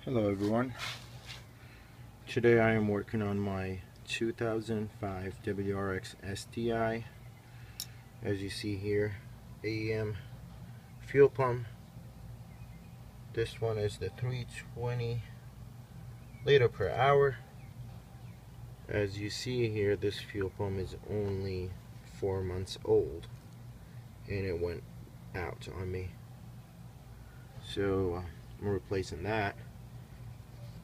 Hello everyone. Today I am working on my 2005 WRX STi. As you see here, AEM fuel pump. This one is the 320 liter per hour. As you see here, this fuel pump is only 4 months old and it went out on me. So I'm replacing that.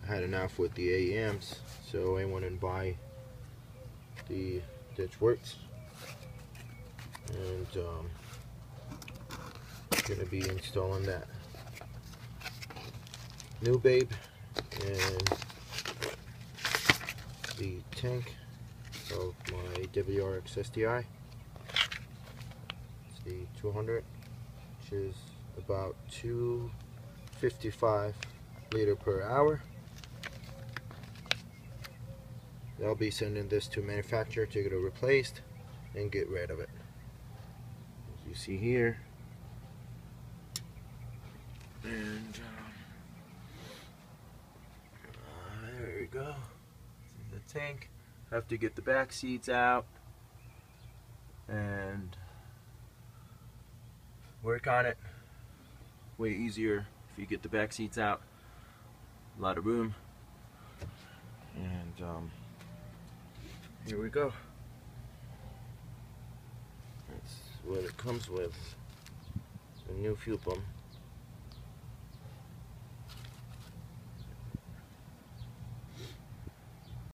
I had enough with the AEMs, so I went and buy the WRX, and gonna be installing that new babe and the tank of my WRX STi. It's the 200, which is about 255 liter per hour. I'll be sending this to manufacturer to get it replaced and get rid of it. As you see here, and there we go. It's in the tank. Have to get the back seats out and work on it. Way easier if you get the back seats out. A lot of room. And here we go. That's what it comes with. A new fuel pump.